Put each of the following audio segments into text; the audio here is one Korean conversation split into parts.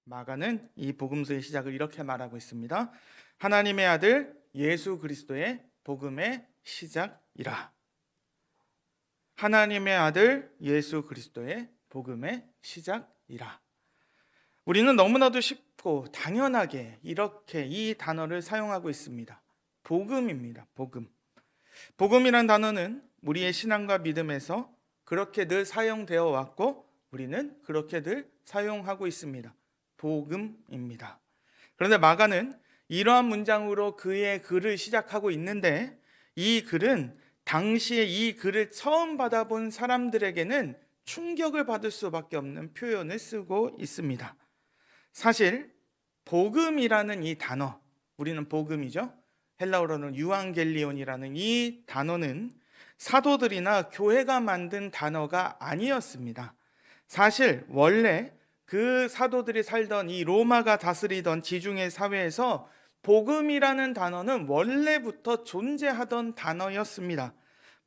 마가는 이 복음서의 시작을 이렇게 말하고 있습니다. 하나님의 아들 예수 그리스도의 복음의 시작이라. 하나님의 아들 예수 그리스도의 복음의 시작이라. 우리는 너무나도 쉽고 당연하게 이렇게 이 단어를 사용하고 있습니다. 복음입니다. 복음. 복음이란 단어는 우리의 신앙과 믿음에서 그렇게 늘 사용되어 왔고 우리는 그렇게 늘 사용하고 있습니다. 복음입니다. 그런데 마가는 이러한 문장으로 그의 글을 시작하고 있는데 이 글은 당시에 이 글을 처음 받아본 사람들에게는 충격을 받을 수밖에 없는 표현을 쓰고 있습니다. 사실 복음이라는 이 단어, 우리는 복음이죠. 헬라어로는 유앙겔리온이라는 이 단어는 사도들이나 교회가 만든 단어가 아니었습니다. 사실 원래 그 사도들이 살던 이 로마가 다스리던 지중해 사회에서 복음이라는 단어는 원래부터 존재하던 단어였습니다.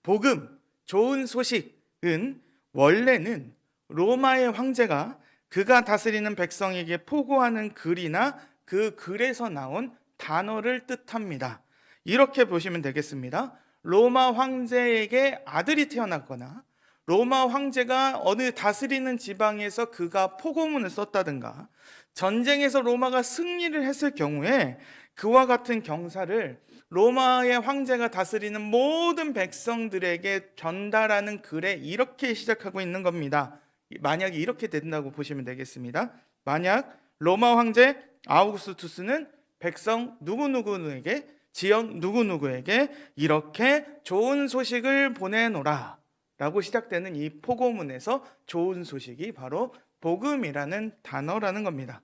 복음, 좋은 소식은 원래는 로마의 황제가 그가 다스리는 백성에게 포고하는 글이나 그 글에서 나온 단어를 뜻합니다. 이렇게 보시면 되겠습니다. 로마 황제에게 아들이 태어났거나 로마 황제가 어느 다스리는 지방에서 그가 포고문을 썼다든가 전쟁에서 로마가 승리를 했을 경우에 그와 같은 경사를 로마의 황제가 다스리는 모든 백성들에게 전달하는 글에 이렇게 시작하고 있는 겁니다. 만약에 이렇게 된다고 보시면 되겠습니다. 만약 로마 황제 아우구스투스는 백성 누구누구에게, 지역 누구누구에게 이렇게 좋은 소식을 보내노라 라고 시작되는 이 포고문에서 좋은 소식이 바로 복음이라는 단어라는 겁니다.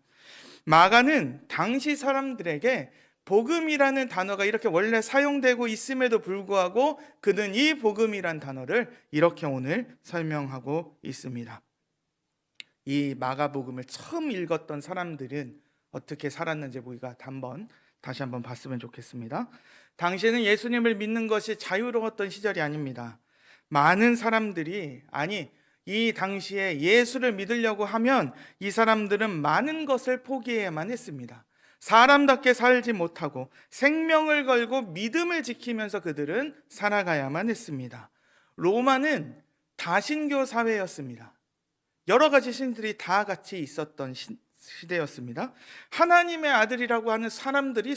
마가는 당시 사람들에게 복음이라는 단어가 이렇게 원래 사용되고 있음에도 불구하고 그는 이 복음이란 단어를 이렇게 오늘 설명하고 있습니다. 이 마가복음을 처음 읽었던 사람들은 어떻게 살았는지 우리가 다시 한번 봤으면 좋겠습니다. 당시에는 예수님을 믿는 것이 자유로웠던 시절이 아닙니다. 많은 사람들이, 이 당시에 예수를 믿으려고 하면 이 사람들은 많은 것을 포기해야만 했습니다. 사람답게 살지 못하고 생명을 걸고 믿음을 지키면서 그들은 살아가야만 했습니다. 로마는 다신교 사회였습니다. 여러 가지 신들이 다 같이 있었던 시대였습니다. 하나님의 아들이라고 하는 사람들이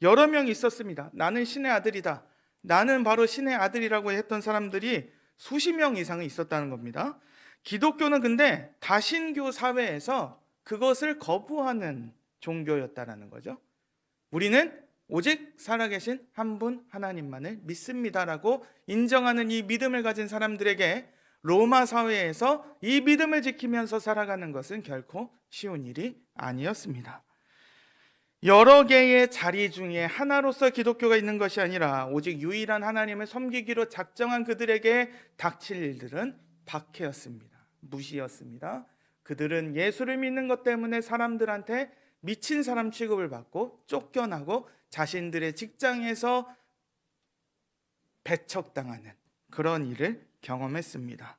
여러 명 있었습니다. 나는 신의 아들이다. 나는 바로 신의 아들이라고 했던 사람들이 수십 명 이상은 있었다는 겁니다. 기독교는 근데 다신교 사회에서 그것을 거부하는 종교였다라는 거죠. 우리는 오직 살아계신 한 분 하나님만을 믿습니다라고 인정하는 이 믿음을 가진 사람들에게 로마 사회에서 이 믿음을 지키면서 살아가는 것은 결코 쉬운 일이 아니었습니다. 여러 개의 자리 중에 하나로서 기독교가 있는 것이 아니라 오직 유일한 하나님을 섬기기로 작정한 그들에게 닥칠 일들은 박해였습니다. 무시였습니다. 그들은 예수를 믿는 것 때문에 사람들한테 미친 사람 취급을 받고 쫓겨나고 자신들의 직장에서 배척당하는 그런 일을 경험했습니다.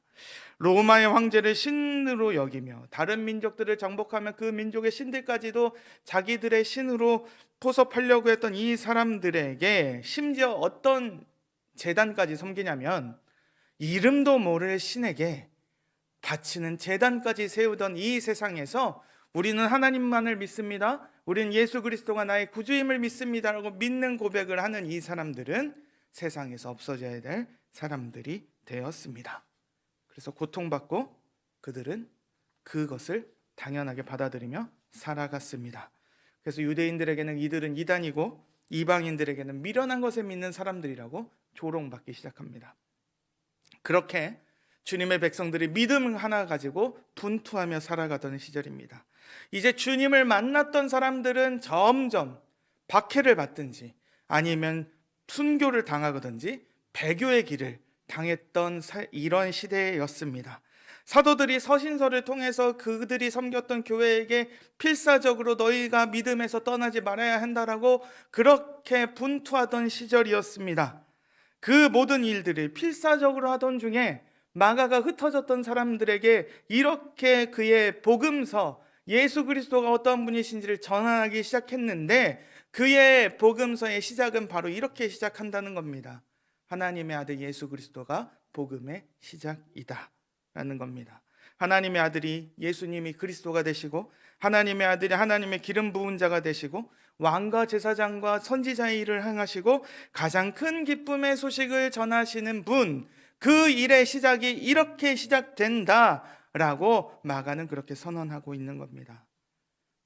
로마의 황제를 신으로 여기며 다른 민족들을 정복하며 그 민족의 신들까지도 자기들의 신으로 포섭하려고 했던 이 사람들에게 심지어 어떤 제단까지 섬기냐면 이름도 모를 신에게 바치는 제단까지 세우던 이 세상에서 우리는 하나님만을 믿습니다. 우리는 예수 그리스도가 나의 구주임을 믿습니다라고 믿는 고백을 하는 이 사람들은 세상에서 없어져야 될 사람들이 되었습니다. 그래서 고통받고 그들은 그것을 당연하게 받아들이며 살아갔습니다. 그래서 유대인들에게는 이들은 이단이고 이방인들에게는 미련한 것을 믿는 사람들이라고 조롱받기 시작합니다. 그렇게 주님의 백성들이 믿음 하나 가지고 분투하며 살아가던 시절입니다. 이제 주님을 만났던 사람들은 점점 박해를 받든지 아니면 순교를 당하든지 배교의 길을 당했던 이런 시대였습니다. 사도들이 서신서를 통해서 그들이 섬겼던 교회에게 필사적으로 너희가 믿음에서 떠나지 말아야 한다라고 그렇게 분투하던 시절이었습니다. 그 모든 일들을 필사적으로 하던 중에 마가가 흩어졌던 사람들에게 이렇게 그의 복음서, 예수 그리스도가 어떤 분이신지를 전하기 시작했는데, 그의 복음서의 시작은 바로 이렇게 시작한다는 겁니다. 하나님의 아들 예수 그리스도가 복음의 시작이다 라는 겁니다. 하나님의 아들이, 예수님이 그리스도가 되시고, 하나님의 아들이 하나님의 기름 부은 자가 되시고, 왕과 제사장과 선지자의 일을 행하시고 가장 큰 기쁨의 소식을 전하시는 분, 그 일의 시작이 이렇게 시작된다라고 마가는 그렇게 선언하고 있는 겁니다.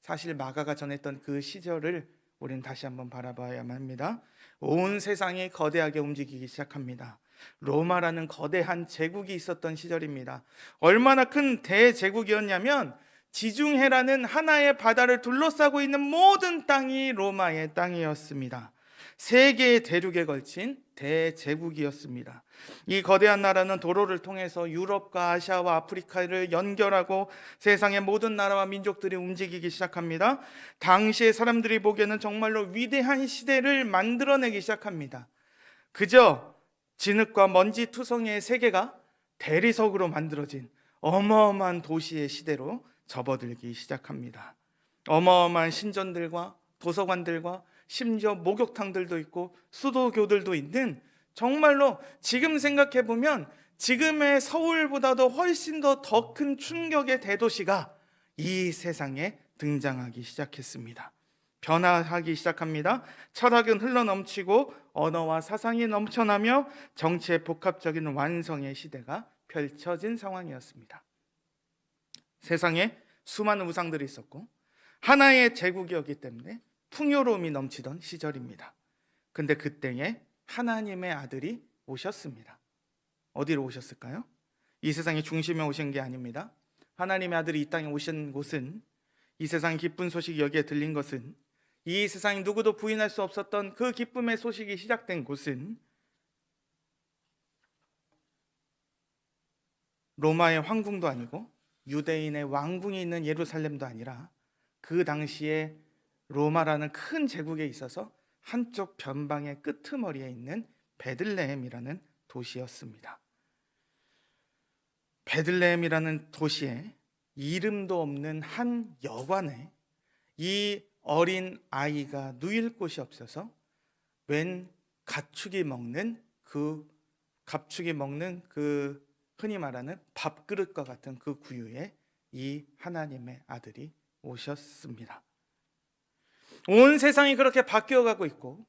사실 마가가 전했던 그 시절을 우리는 다시 한번 바라봐야만 합니다. 온 세상이 거대하게 움직이기 시작합니다. 로마라는 거대한 제국이 있었던 시절입니다. 얼마나 큰 대제국이었냐면 지중해라는 하나의 바다를 둘러싸고 있는 모든 땅이 로마의 땅이었습니다. 세 개의 대륙에 걸친 대제국이었습니다. 이 거대한 나라는 도로를 통해서 유럽과 아시아와 아프리카를 연결하고 세상의 모든 나라와 민족들이 움직이기 시작합니다. 당시의 사람들이 보기에는 정말로 위대한 시대를 만들어내기 시작합니다. 그저 진흙과 먼지 투성이의 세계가 대리석으로 만들어진 어마어마한 도시의 시대로 접어들기 시작합니다. 어마어마한 신전들과 도서관들과 심지어 목욕탕들도 있고 수도교들도 있는, 정말로 지금 생각해 보면 지금의 서울보다도 훨씬 더 큰 충격의 대도시가 이 세상에 등장하기 시작했습니다. 변화하기 시작합니다. 철학은 흘러넘치고 언어와 사상이 넘쳐나며 정치의 복합적인 완성의 시대가 펼쳐진 상황이었습니다. 세상에 수많은 우상들이 있었고 하나의 제국이었기 때문에 풍요로움이 넘치던 시절입니다. 근데 그때에 하나님의 아들이 오셨습니다. 어디로 오셨을까요? 이 세상의 중심에 오신 게 아닙니다. 하나님의 아들이 이 땅에 오신 곳은, 이 세상 기쁜 소식이 여기에 들린 것은, 이 세상이 누구도 부인할 수 없었던 그 기쁨의 소식이 시작된 곳은 로마의 황궁도 아니고 유대인의 왕궁이 있는 예루살렘도 아니라 그 당시에 로마라는 큰 제국에 있어서 한쪽 변방의 끄트머리에 있는 베들레헴이라는 도시였습니다. 베들레헴이라는 도시에 이름도 없는 한 여관에 이 어린 아이가 누일 곳이 없어서 웬 가축이 먹는 그 흔히 말하는 밥그릇과 같은 그 구유에 이 하나님의 아들이 오셨습니다. 온 세상이 그렇게 바뀌어가고 있고,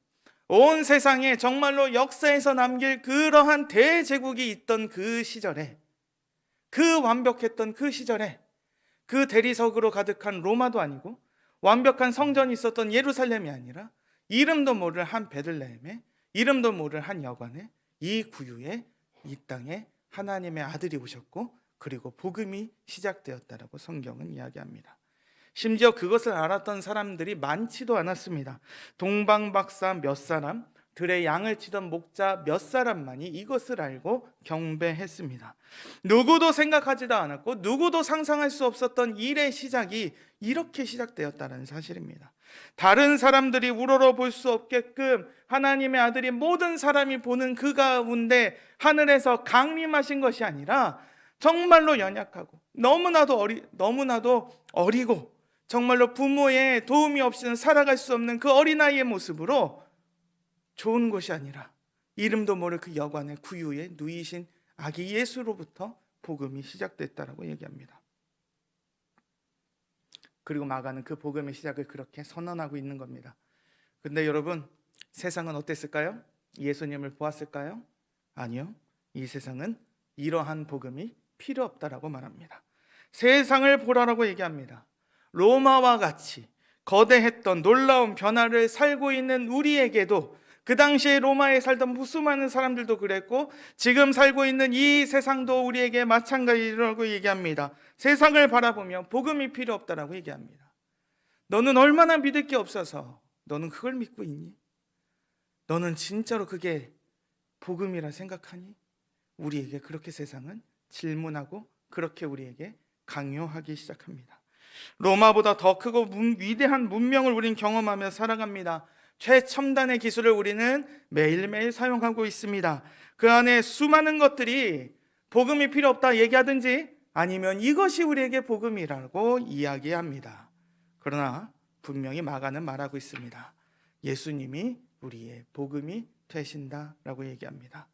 온 세상에 정말로 역사에서 남길 그러한 대제국이 있던 그 시절에, 그 완벽했던 그 시절에, 그 대리석으로 가득한 로마도 아니고 완벽한 성전이 있었던 예루살렘이 아니라 이름도 모를 한 베들레헴에, 이름도 모를 한 여관에, 이 구유에, 이 땅에 하나님의 아들이 오셨고, 그리고 복음이 시작되었다라고 성경은 이야기합니다. 심지어 그것을 알았던 사람들이 많지도 않았습니다. 동방박사 몇 사람, 들의 양을 치던 목자 몇 사람만이 이것을 알고 경배했습니다. 누구도 생각하지도 않았고 누구도 상상할 수 없었던 일의 시작이 이렇게 시작되었다는 사실입니다. 다른 사람들이 우러러 볼 수 없게끔 하나님의 아들이 모든 사람이 보는 그 가운데 하늘에서 강림하신 것이 아니라 정말로 연약하고 너무나도 어리고 정말로 부모의 도움이 없이는 살아갈 수 없는 그 어린아이의 모습으로 좋은 것이 아니라 이름도 모를 그 여관의 구유에 누이신 아기 예수로부터 복음이 시작됐다라고 얘기합니다. 그리고 마가는 그 복음의 시작을 그렇게 선언하고 있는 겁니다. 근데 여러분, 세상은 어땠을까요? 예수님을 보았을까요? 아니요. 이 세상은 이러한 복음이 필요 없다라고 말합니다. 세상을 보라라고 얘기합니다. 로마와 같이 거대했던 놀라운 변화를 살고 있는 우리에게도, 그 당시에 로마에 살던 수많은 사람들도 그랬고 지금 살고 있는 이 세상도 우리에게 마찬가지라고 얘기합니다. 세상을 바라보며 복음이 필요 없다라고 얘기합니다. 너는 얼마나 믿을 게 없어서 너는 그걸 믿고 있니? 너는 진짜로 그게 복음이라 생각하니? 우리에게 그렇게 세상은 질문하고 그렇게 우리에게 강요하기 시작합니다. 로마보다 더 크고 위대한 문명을 우린 경험하며 살아갑니다. 최첨단의 기술을 우리는 매일매일 사용하고 있습니다. 그 안에 수많은 것들이 복음이 필요 없다 얘기하든지 아니면 이것이 우리에게 복음이라고 이야기합니다. 그러나 분명히 마가는 말하고 있습니다. 예수님이 우리의 복음이 되신다라고 얘기합니다.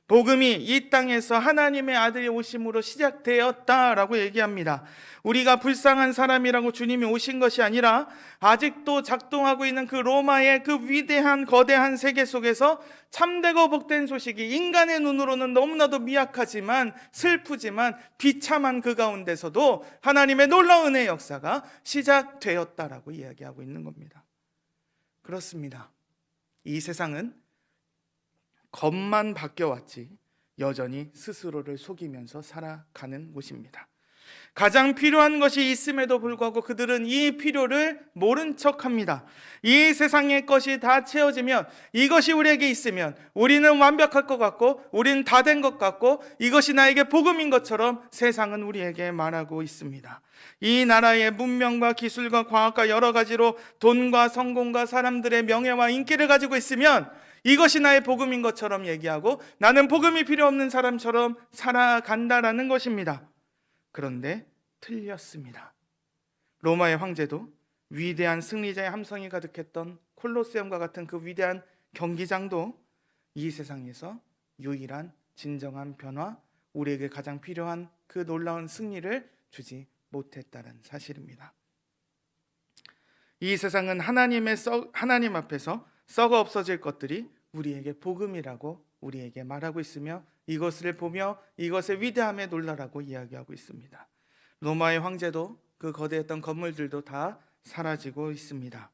복음이 이 땅에서 하나님의 아들이 오심으로 시작되었다라고 얘기합니다. 우리가 불쌍한 사람이라고 주님이 오신 것이 아니라 아직도 작동하고 있는 그 로마의 그 위대한 거대한 세계 속에서 참되고 복된 소식이 인간의 눈으로는 너무나도 미약하지만 슬프지만 비참한 그 가운데서도 하나님의 놀라운 은혜의 역사가 시작되었다라고 이야기하고 있는 겁니다. 그렇습니다. 이 세상은 겉만 바뀌어왔지 여전히 스스로를 속이면서 살아가는 곳입니다. 가장 필요한 것이 있음에도 불구하고 그들은 이 필요를 모른 척합니다. 이 세상의 것이 다 채워지면, 이것이 우리에게 있으면 우리는 완벽할 것 같고 우리는 다 된 것 같고 이것이 나에게 복음인 것처럼 세상은 우리에게 말하고 있습니다. 이 나라의 문명과 기술과 과학과 여러 가지로 돈과 성공과 사람들의 명예와 인기를 가지고 있으면 이것이 나의 복음인 것처럼 얘기하고 나는 복음이 필요 없는 사람처럼 살아간다라는 것입니다. 그런데 틀렸습니다. 로마의 황제도 위대한 승리자의 함성이 가득했던 콜로세움과 같은 그 위대한 경기장도 이 세상에서 유일한 진정한 변화, 우리에게 가장 필요한 그 놀라운 승리를 주지 못했다는 사실입니다. 이 세상은 하나님 앞에서 썩어 없어질 것들이 우리에게 복음이라고 우리에게 말하고 있으며 이것을 보며 이것의 위대함에 놀라라고 이야기하고 있습니다. 로마의 황제도 그 거대했던 건물들도 다 사라지고 있습니다.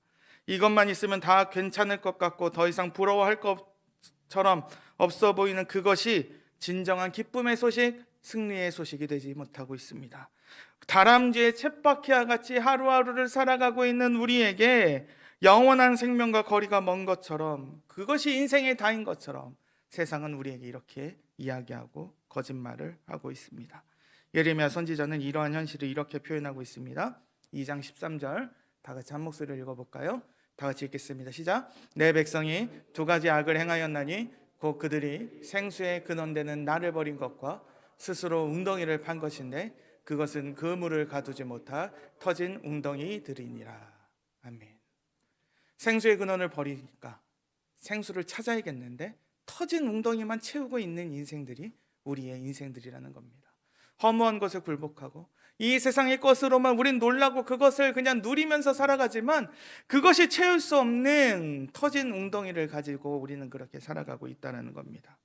이것만 있으면 다 괜찮을 것 같고 더 이상 부러워할 것처럼 없어 보이는 그것이 진정한 기쁨의 소식, 승리의 소식이 되지 못하고 있습니다. 다람쥐의 쳇바퀴와 같이 하루하루를 살아가고 있는 우리에게 영원한 생명과 거리가 먼 것처럼, 그것이 인생의 다인 것처럼 세상은 우리에게 이렇게 이야기하고 거짓말을 하고 있습니다. 예레미야 선지자는 이러한 현실을 이렇게 표현하고 있습니다. 2장 13절 다 같이 한 목소리를 읽어볼까요? 다 같이 읽겠습니다. 시작. 내 백성이 두 가지 악을 행하였나니 곧 그들이 생수의 근원되는 나를 버린 것과 스스로 웅덩이를 판 것인데 그것은 그 물을 가두지 못할 터진 웅덩이들이니라. 아멘. 생수의 근원을 버리니까 생수를 찾아야겠는데 터진 웅덩이만 채우고 있는 인생들이 우리의 인생들이라는 겁니다. 허무한 것에 굴복하고 이 세상의 것으로만 우린 놀라고 그것을 그냥 누리면서 살아가지만 그것이 채울 수 없는 터진 웅덩이를 가지고 우리는 그렇게 살아가고 있다는 겁니다.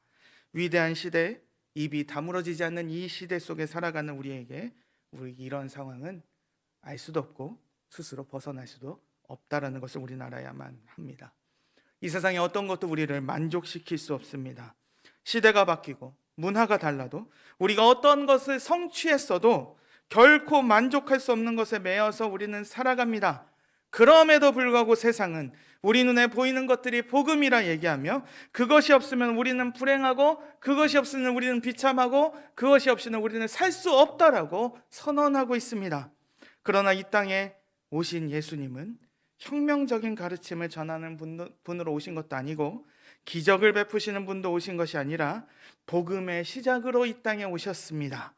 위대한 시대, 입이 다물어지지 않는 이 시대 속에 살아가는 우리에게 이런 상황은 알 수도 없고 스스로 벗어날 수도 없다라는 것을 우리는 알아야만 합니다. 이 세상의 어떤 것도 우리를 만족시킬 수 없습니다. 시대가 바뀌고 문화가 달라도 우리가 어떤 것을 성취했어도 결코 만족할 수 없는 것에 매여서 우리는 살아갑니다. 그럼에도 불구하고 세상은 우리 눈에 보이는 것들이 복음이라 얘기하며 그것이 없으면 우리는 불행하고 그것이 없으면 우리는 비참하고 그것이 없이는 우리는 살 수 없다라고 선언하고 있습니다. 그러나 이 땅에 오신 예수님은 혁명적인 가르침을 전하는 분으로 오신 것도 아니고 기적을 베푸시는 분도 오신 것이 아니라 복음의 시작으로 이 땅에 오셨습니다.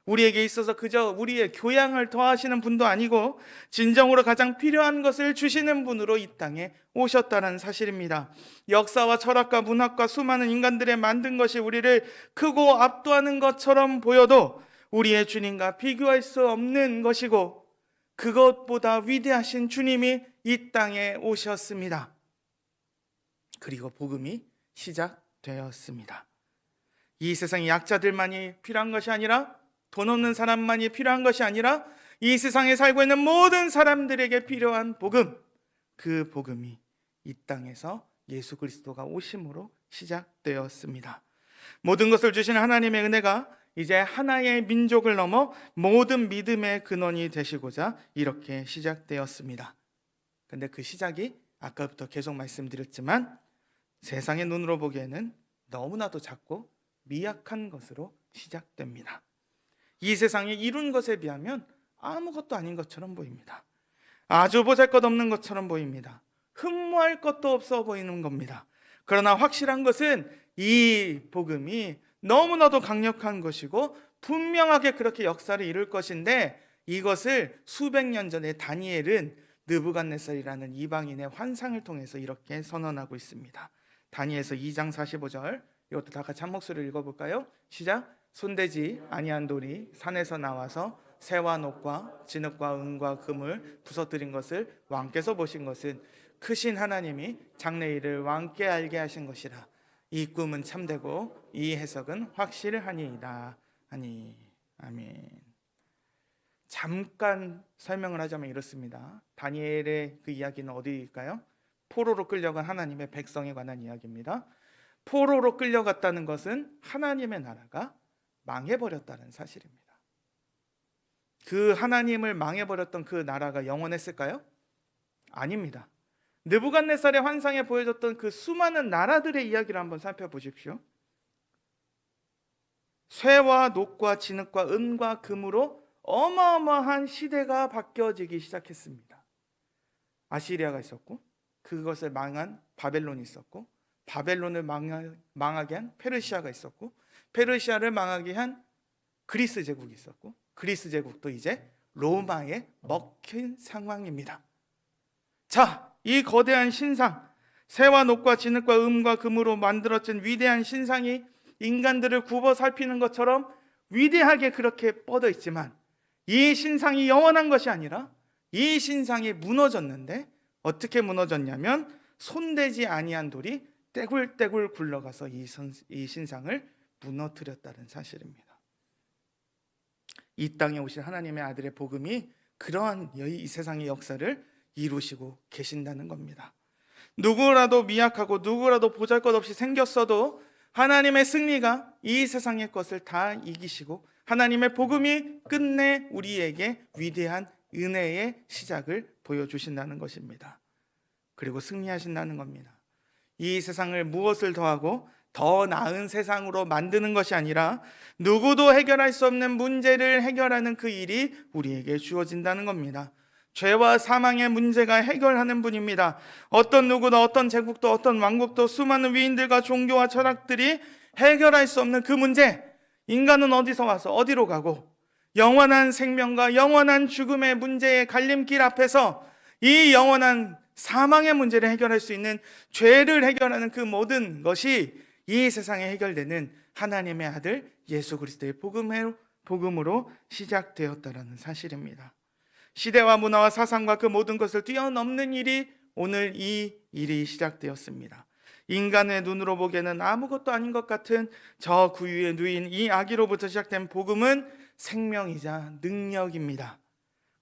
우리에게 있어서 그저 우리의 교양을 더하시는 분도 아니고 진정으로 가장 필요한 것을 주시는 분으로 이 땅에 오셨다는 사실입니다. 역사와 철학과 문학과 수많은 인간들의 만든 것이 우리를 크고 압도하는 것처럼 보여도 우리의 주님과 비교할 수 없는 것이고 그것보다 위대하신 주님이 이 땅에 오셨습니다. 그리고 복음이 시작되었습니다. 이 세상의 약자들만이 필요한 것이 아니라 돈 없는 사람만이 필요한 것이 아니라 이 세상에 살고 있는 모든 사람들에게 필요한 복음, 그 복음이 이 땅에서 예수 그리스도가 오심으로 시작되었습니다. 모든 것을 주신 하나님의 은혜가 이제 하나의 민족을 넘어 모든 믿음의 근원이 되시고자 이렇게 시작되었습니다. 근데 그 시작이 아까부터 계속 말씀드렸지만 세상의 눈으로 보기에는 너무나도 작고 미약한 것으로 시작됩니다. 이 세상에 이룬 것에 비하면 아무것도 아닌 것처럼 보입니다. 아주 보잘것없는 것처럼 보입니다. 흠모할 것도 없어 보이는 겁니다. 그러나 확실한 것은 이 복음이 너무나도 강력한 것이고 분명하게 그렇게 역사를 이룰 것인데, 이것을 수백 년 전에 다니엘은 느부갓네살이라는 이방인의 환상을 통해서 이렇게 선언하고 있습니다. 다니엘서 2장 45절, 이것도 다 같이 한 목소리로 읽어볼까요? 시작. 손대지 아니한 돌이 산에서 나와서 새와 녹과 진흙과 은과 금을 부서뜨린 것을 왕께서 보신 것은 크신 하나님이 장래일을 왕께 알게 하신 것이라. 이 꿈은 참되고 이 해석은 확실하니이다 하니. 아멘. 잠깐 설명을 하자면 이렇습니다. 다니엘의 그 이야기는 어디일까요? 포로로 끌려간 하나님의 백성에 관한 이야기입니다. 포로로 끌려갔다는 것은 하나님의 나라가 망해버렸다는 사실입니다. 그 하나님을 망해버렸던 그 나라가 영원했을까요? 아닙니다. 느부갓네살의 환상에 보여줬던 그 수많은 나라들의 이야기를 한번 살펴보십시오. 쇠와 녹과 진흙과 은과 금으로 어마어마한 시대가 바뀌어지기 시작했습니다. 아시리아가 있었고, 그것을 망한 바벨론이 있었고, 바벨론을 망하게 한 페르시아가 있었고, 페르시아를 망하게 한 그리스 제국이 있었고, 그리스 제국도 이제 로마에 먹힌 상황입니다. 자, 이 거대한 신상, 새와 녹과 진흙과 음과 금으로 만들어진 위대한 신상이 인간들을 굽어 살피는 것처럼 위대하게 그렇게 뻗어 있지만, 이 신상이 영원한 것이 아니라 이 신상이 무너졌는데, 어떻게 무너졌냐면 손대지 아니한 돌이 떼굴떼굴 굴러가서 이 신상을 무너뜨렸다는 사실입니다. 이 땅에 오신 하나님의 아들의 복음이 그러한 이 세상의 역사를 이루시고 계신다는 겁니다. 누구라도 미약하고 누구라도 보잘것없이 생겼어도 하나님의 승리가 이 세상의 것을 다 이기시고, 하나님의 복음이 끝내 우리에게 위대한 은혜의 시작을 보여주신다는 것입니다. 그리고 승리하신다는 겁니다. 이 세상을 무엇을 더하고 더 나은 세상으로 만드는 것이 아니라 누구도 해결할 수 없는 문제를 해결하는 그 일이 우리에게 주어진다는 겁니다. 죄와 사망의 문제가 해결하는 분입니다. 어떤 누구도, 어떤 제국도, 어떤 왕국도, 수많은 위인들과 종교와 철학들이 해결할 수 없는 그 문제, 인간은 어디서 와서 어디로 가고, 영원한 생명과 영원한 죽음의 문제의 갈림길 앞에서 이 영원한 사망의 문제를 해결할 수 있는, 죄를 해결하는 그 모든 것이 이 세상에 해결되는 하나님의 아들 예수 그리스도의 복음으로 시작되었다라는 사실입니다. 시대와 문화와 사상과 그 모든 것을 뛰어넘는 일이 오늘 이 일이 시작되었습니다. 인간의 눈으로 보기에는 아무것도 아닌 것 같은 저 구유에 누인 이 아기로부터 시작된 복음은 생명이자 능력입니다.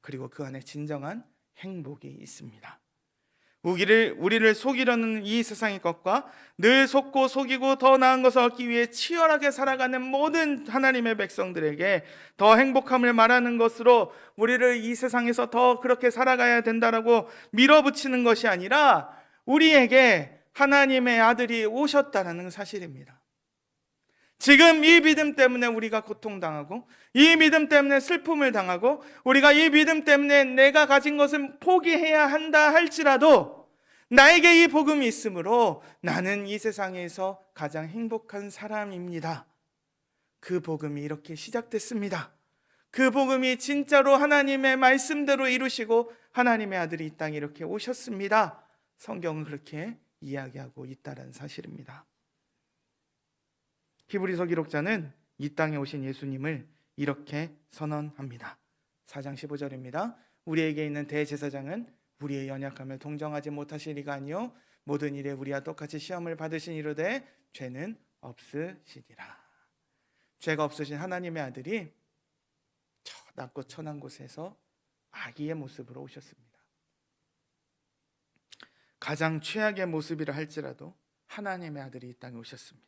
그리고 그 안에 진정한 행복이 있습니다. 우리를 속이려는 이 세상의 것과 늘 속고 속이고 더 나은 것을 얻기 위해 치열하게 살아가는 모든 하나님의 백성들에게 더 행복함을 말하는 것으로 우리를 이 세상에서 더 그렇게 살아가야 된다라고 밀어붙이는 것이 아니라, 우리에게 하나님의 아들이 오셨다는 사실입니다. 지금 이 믿음 때문에 우리가 고통당하고, 이 믿음 때문에 슬픔을 당하고, 우리가 이 믿음 때문에 내가 가진 것을 포기해야 한다 할지라도 나에게 이 복음이 있으므로 나는 이 세상에서 가장 행복한 사람입니다. 그 복음이 이렇게 시작됐습니다. 그 복음이 진짜로 하나님의 말씀대로 이루시고 하나님의 아들이 이 땅에 이렇게 오셨습니다. 성경은 그렇게 이야기하고 있다는 사실입니다. 히브리서 기록자는 이 땅에 오신 예수님을 이렇게 선언합니다. 4장 15절입니다. 우리에게 있는 대제사장은 우리의 연약함을 동정하지 못하시리가 아니요 모든 일에 우리와 똑같이 시험을 받으신 이로되 죄는 없으시리라. 죄가 없으신 하나님의 아들이 저 낮고 천한 곳에서 아기의 모습으로 오셨습니다. 가장 최악의 모습이라 할지라도 하나님의 아들이 이 땅에 오셨습니다.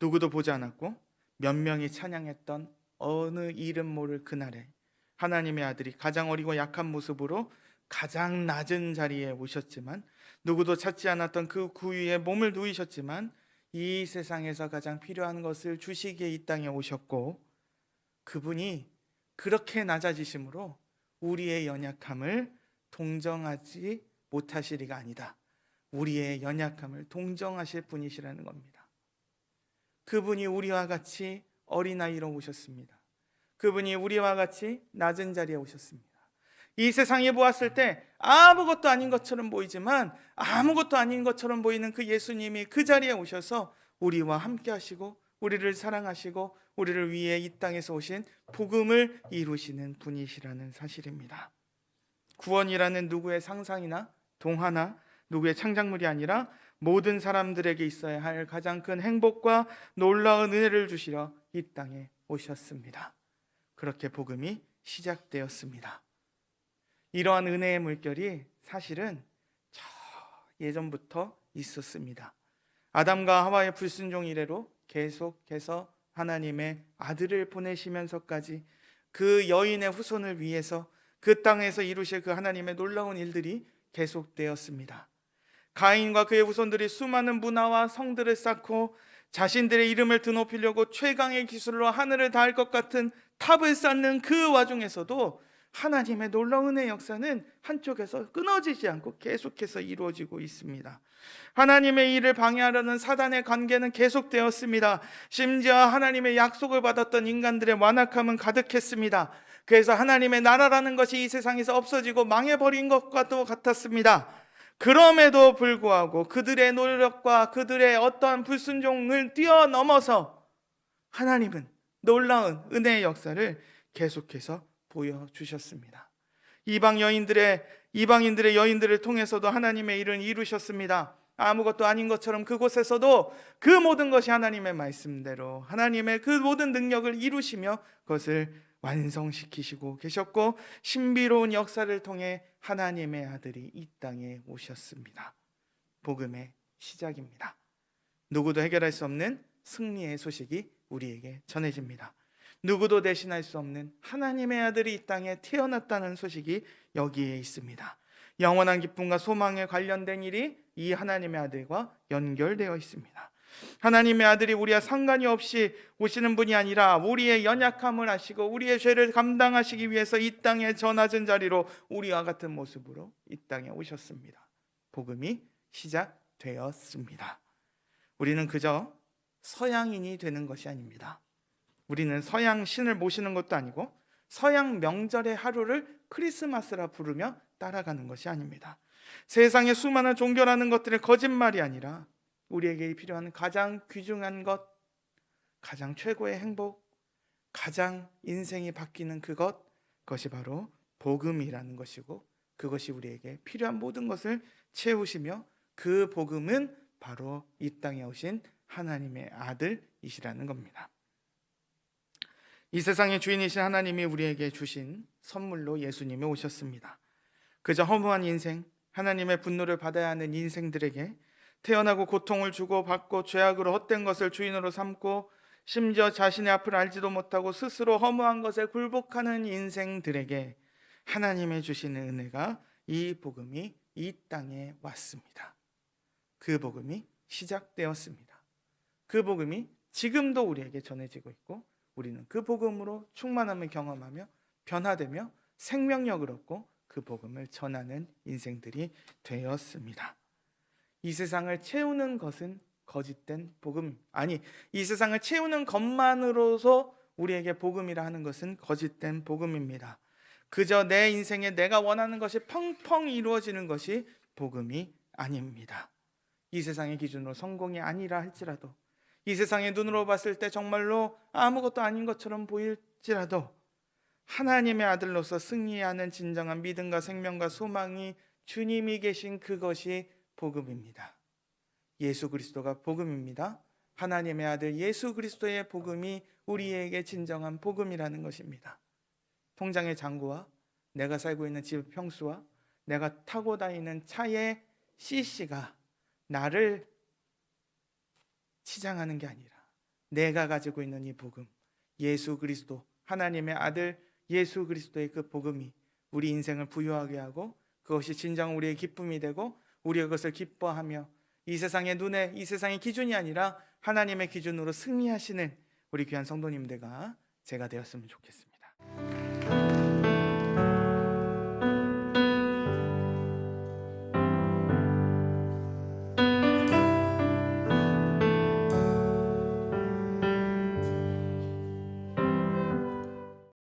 누구도 보지 않았고 몇 명이 찬양했던 어느 이름 모를 그날에 하나님의 아들이 가장 어리고 약한 모습으로 가장 낮은 자리에 오셨지만, 누구도 찾지 않았던 그 구유에 몸을 누이셨지만 이 세상에서 가장 필요한 것을 주시기에 이 땅에 오셨고, 그분이 그렇게 낮아지심으로 우리의 연약함을 동정하지 못하시리가 아니다, 우리의 연약함을 동정하실 분이시라는 겁니다. 그분이 우리와 같이 어린아이로 오셨습니다. 그분이 우리와 같이 낮은 자리에 오셨습니다. 이 세상에 보았을 때 아무것도 아닌 것처럼 보이지만 아무것도 아닌 것처럼 보이는 그 예수님이 그 자리에 오셔서 우리와 함께 하시고 우리를 사랑하시고 우리를 위해 이 땅에서 오신 복음을 이루시는 분이시라는 사실입니다. 구원이라는 누구의 상상이나 동화나 누구의 창작물이 아니라 모든 사람들에게 있어야 할 가장 큰 행복과 놀라운 은혜를 주시러 이 땅에 오셨습니다. 그렇게 복음이 시작되었습니다. 이러한 은혜의 물결이 사실은 저 예전부터 있었습니다. 아담과 하와의 불순종 이래로 계속해서 하나님의 아들을 보내시면서까지 그 여인의 후손을 위해서 그 땅에서 이루실 그 하나님의 놀라운 일들이 계속되었습니다. 가인과 그의 후손들이 수많은 문화와 성들을 쌓고 자신들의 이름을 드높이려고 최강의 기술로 하늘을 닿을 것 같은 탑을 쌓는 그 와중에서도 하나님의 놀라운 은혜의 역사는 한쪽에서 끊어지지 않고 계속해서 이루어지고 있습니다. 하나님의 일을 방해하려는 사단의 관계는 계속되었습니다. 심지어 하나님의 약속을 받았던 인간들의 완악함은 가득했습니다. 그래서 하나님의 나라라는 것이 이 세상에서 없어지고 망해버린 것과도 같았습니다. 그럼에도 불구하고 그들의 노력과 그들의 어떠한 불순종을 뛰어넘어서 하나님은 놀라운 은혜의 역사를 계속해서 보여주셨습니다. 이방인들의 여인들을 통해서도 하나님의 일을 이루셨습니다. 아무것도 아닌 것처럼 그곳에서도 그 모든 것이 하나님의 말씀대로 하나님의 그 모든 능력을 이루시며 그것을 완성시키시고 계셨고, 신비로운 역사를 통해 하나님의 아들이 이 땅에 오셨습니다. 복음의 시작입니다. 누구도 해결할 수 없는 승리의 소식이 우리에게 전해집니다. 누구도 대신할 수 없는 하나님의 아들이 이 땅에 태어났다는 소식이 여기에 있습니다. 영원한 기쁨과 소망에 관련된 일이 이 하나님의 아들과 연결되어 있습니다. 하나님의 아들이 우리와 상관이 없이 오시는 분이 아니라 우리의 연약함을 아시고 우리의 죄를 감당하시기 위해서 이 땅의 저 낮은 자리로 우리와 같은 모습으로 이 땅에 오셨습니다. 복음이 시작되었습니다. 우리는 그저 서양인이 되는 것이 아닙니다. 우리는 서양 신을 모시는 것도 아니고 서양 명절의 하루를 크리스마스라 부르며 따라가는 것이 아닙니다. 세상의 수많은 종교라는 것들은 거짓말이 아니라 우리에게 필요한 가장 귀중한 것, 가장 최고의 행복, 가장 인생이 바뀌는 그것이 바로 복음이라는 것이고, 그것이 우리에게 필요한 모든 것을 채우시며 그 복음은 바로 이 땅에 오신 하나님의 아들이시라는 겁니다. 이 세상의 주인이신 하나님이 우리에게 주신 선물로 예수님이 오셨습니다. 그저 허무한 인생, 하나님의 분노를 받아야 하는 인생들에게 태어나고 고통을 주고 받고 죄악으로 헛된 것을 주인으로 삼고 심지어 자신의 앞을 알지도 못하고 스스로 허무한 것에 굴복하는 인생들에게 하나님의 주시는 은혜가 이 복음이 이 땅에 왔습니다. 그 복음이 시작되었습니다. 그 복음이 지금도 우리에게 전해지고 있고 우리는 그 복음으로 충만함을 경험하며 변화되며 생명력을 얻고 그 복음을 전하는 인생들이 되었습니다. 이 세상을 채우는 것은 거짓된 복음, 이 세상을 채우는 것만으로서 우리에게 복음이라 하는 것은 거짓된 복음입니다. 그저 내 인생에 내가 원하는 것이 펑펑 이루어지는 것이 복음이 아닙니다. 이 세상의 기준으로 성공이 아니라 할지라도, 이 세상의 눈으로 봤을 때 정말로 아무것도 아닌 것처럼 보일지라도 하나님의 아들로서 승리하는 진정한 믿음과 생명과 소망이 주님이 계신 그것이 복음입니다. 예수 그리스도가 복음입니다. 하나님의 아들 예수 그리스도의 복음이 우리에게 진정한 복음이라는 것입니다. 통장의 잔고와 내가 살고 있는 집 평수와 내가 타고 다니는 차의 CC가 나를 치장하는 게 아니라 내가 가지고 있는 이 복음, 예수 그리스도, 하나님의 아들 예수 그리스도의 그 복음이 우리 인생을 부유하게 하고 그것이 진정 우리의 기쁨이 되고 우리가 그것을 기뻐하며 이 세상의 눈에, 이 세상의 기준이 아니라 하나님의 기준으로 승리하시는 우리 귀한 성도님들과 제가 되었으면 좋겠습니다.